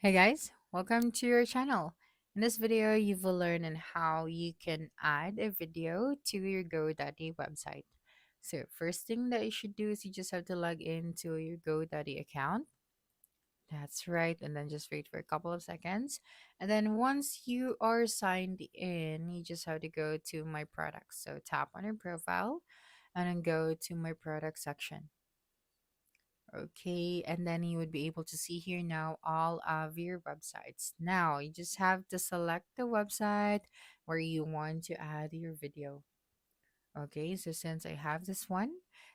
Hey guys, welcome to your channel. In this video, you will learn on how you can add a video to your GoDaddy website. So first thing that you should do is you just have to log into your GoDaddy account. That's right, and then just wait for a couple of seconds. And then once you are signed in, you just have to go to My Products. So tap on your profile and then go to My Products section. Okay, and then you would be able to see here now all of your websites. Now you just have to select the website where you want to add your video. Okay, so since I have this one,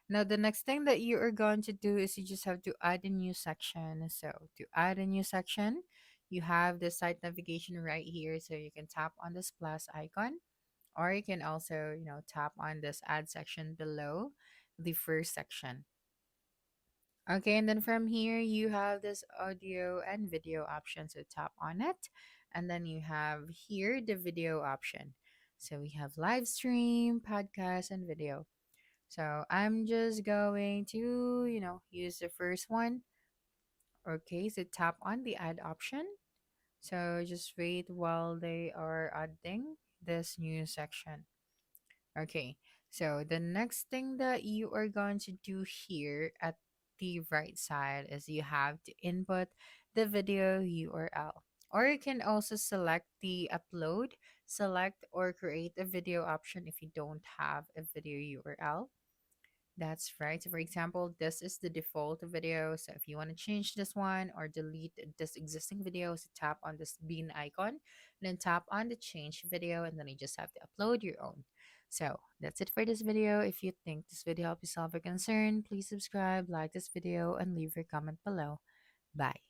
now the next thing that you are going to do is you just have to add a new section. So to add a new section, you have the site navigation right here. So you can tap on this plus icon, or you can also, tap on this add section below the first section. Okay, and then from here you have this audio and video option. So tap on it, and then you have here the video option. So we have live stream, podcast, and video. So I'm just going to, use the first one. Okay, so tap on the add option. So just wait while they are adding this new section. Okay, so the next thing that you are going to do here at the right side is you have to input the video URL. Or you can also select the upload, select or create a video option if you don't have a video URL. That's right. So, for example, this is the default video. So, if you want to change this one or delete this existing video, so tap on this bean icon and then tap on the change video, and then you just have to upload your own. So, that's it for this video. If you think this video helped you solve a concern, please subscribe, like this video, and leave your comment below. Bye.